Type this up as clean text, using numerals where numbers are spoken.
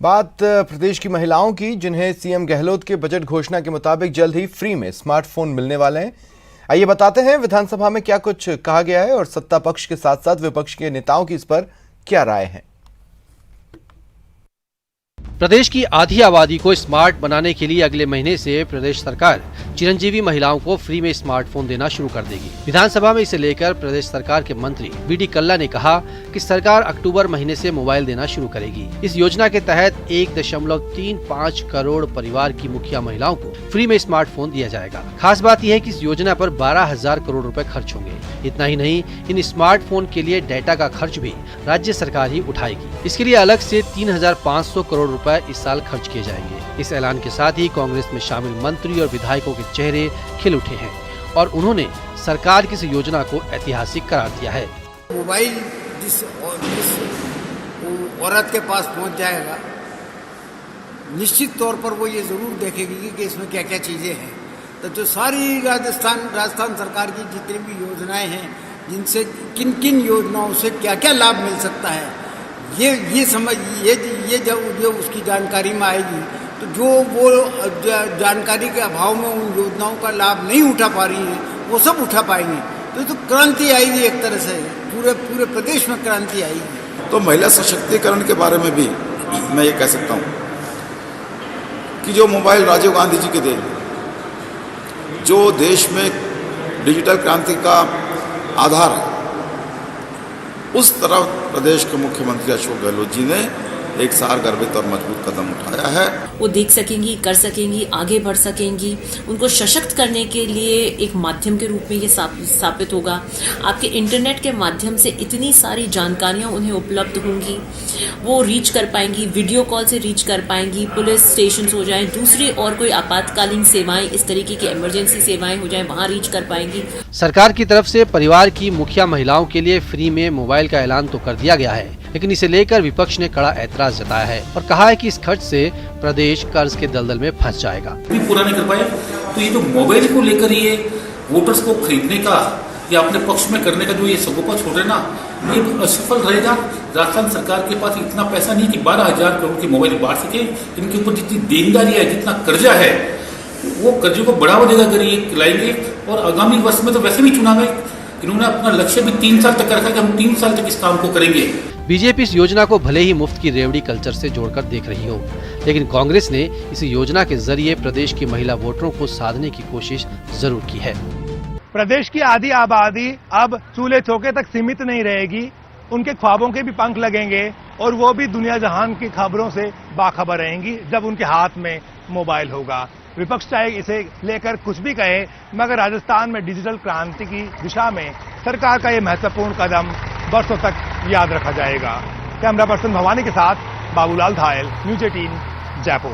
बात प्रदेश की महिलाओं की, जिन्हें सीएम गहलोत के बजट घोषणा के मुताबिक जल्द ही फ्री में स्मार्टफोन मिलने वाले हैं। आइए बताते हैं विधानसभा में क्या कुछ कहा गया है और सत्ता पक्ष के साथ साथ विपक्ष के नेताओं की इस पर क्या राय है। प्रदेश की आधी आबादी को स्मार्ट बनाने के लिए अगले महीने से प्रदेश सरकार चिरंजीवी महिलाओं को फ्री में स्मार्टफोन देना शुरू कर देगी। विधानसभा में इसे लेकर प्रदेश सरकार के मंत्री बीडी कल्ला ने कहा कि सरकार अक्टूबर महीने से मोबाइल देना शुरू करेगी। इस योजना के तहत 1.35 करोड़ परिवार की मुखिया महिलाओं को फ्री में स्मार्टफोन दिया जाएगा। खास बात यह है कि इस योजना पर 12,000 करोड़ रुपए खर्च होंगे। इतना ही नहीं, इन स्मार्टफोन के लिए डाटा का खर्च भी राज्य सरकार ही उठाएगी। इसके लिए अलग से 3,500 करोड़ रुपए इस साल खर्च किए जाएंगे। इस ऐलान के साथ ही कांग्रेस में शामिल मंत्री और विधायकों के चेहरे खिल उठे हैं और उन्होंने सरकार की इस योजना को ऐतिहासिक करार दिया है। मोबाइल जिस औरत के पास पहुंच जाएगा, निश्चित तौर पर वो ये जरूर देखेगी कि इसमें क्या क्या चीजें हैं। तो जो सारी राजस्थान सरकार की जितनी भी योजनाएं हैं, जिनसे किन किन योजनाओं से क्या क्या लाभ मिल सकता है, ये समझ ये जब उसकी जानकारी में आएगी तो जो वो जानकारी के अभाव में उन योजनाओं का लाभ नहीं उठा पा रही है, वो सब उठा पाएंगे। तो क्रांति आएगी, एक तरह से पूरे प्रदेश में क्रांति आएगी। तो महिला सशक्तिकरण के बारे में भी मैं ये कह सकता हूँ कि जो मोबाइल राजीव गांधी जी के थे, जो देश में डिजिटल क्रांति का आधार है, उस तरफ प्रदेश के मुख्यमंत्री अशोक गहलोत जी ने एक सारगर्भित और मजबूत कदम उठाया है। वो देख सकेंगी, कर सकेंगी, आगे बढ़ सकेंगी। उनको सशक्त करने के लिए एक माध्यम के रूप में ये साबित होगा। आपके इंटरनेट के माध्यम से इतनी सारी जानकारियां उन्हें उपलब्ध होंगी, वो रीच कर पाएंगी, वीडियो कॉल से रीच कर पाएंगी, पुलिस स्टेशन हो जाए, दूसरी और कोई आपातकालीन सेवाएं, इस तरीके की इमरजेंसी सेवाएं हो जाए, वहाँ रीच कर पाएंगी। सरकार की तरफ से परिवार की मुखिया महिलाओं के लिए फ्री में मोबाइल का ऐलान तो कर दिया गया है, लेकिन इसे लेकर विपक्ष ने कड़ा ऐतराज जताया है और कहा है कि इस खर्च से प्रदेश कर्ज के दलदल में फंस जाएगा। पूरा नहीं कर पाए तो ये जो मोबाइल को लेकर ये वोटर्स को खरीदने का या अपने पक्ष में करने का जो ये सगोपा छोड़ रहे ना, ये असफल रहेगा। राजस्थान सरकार के पास इतना पैसा नहीं कि 12,000 करोड़ की मोबाइल बांट सके। इनके ऊपर जितनी देनदारी है, जितना कर्जा है, वो कर्जे को बढ़ावा देगा अगर ये लाएंगे। और आगामी वर्ष में तो वैसे भी चुनाव है, इन्होंने अपना लक्ष्य भी 3 साल तक रखा कि हम 3 साल तक इस काम को करेंगे। बीजेपी इस योजना को भले ही मुफ्त की रेवड़ी कल्चर से जोड़कर देख रही हो, लेकिन कांग्रेस ने इस योजना के जरिए प्रदेश की महिला वोटरों को साधने की कोशिश जरूर की है। प्रदेश की आधी आबादी अब चूल्हे चौके तक सीमित नहीं रहेगी, उनके ख्वाबों के भी पंख लगेंगे और वो भी दुनिया जहान की खबरों से बाखबर रहेंगी जब उनके हाथ में मोबाइल होगा। विपक्ष चाहे इसे लेकर कुछ भी कहे, मगर राजस्थान में डिजिटल क्रांति की दिशा में सरकार का ये महत्वपूर्ण कदम बरसों तक याद रखा जाएगा। कैमरा पर्सन भवानी के साथ बाबूलाल धायल, न्यूज़ 18 जयपुर।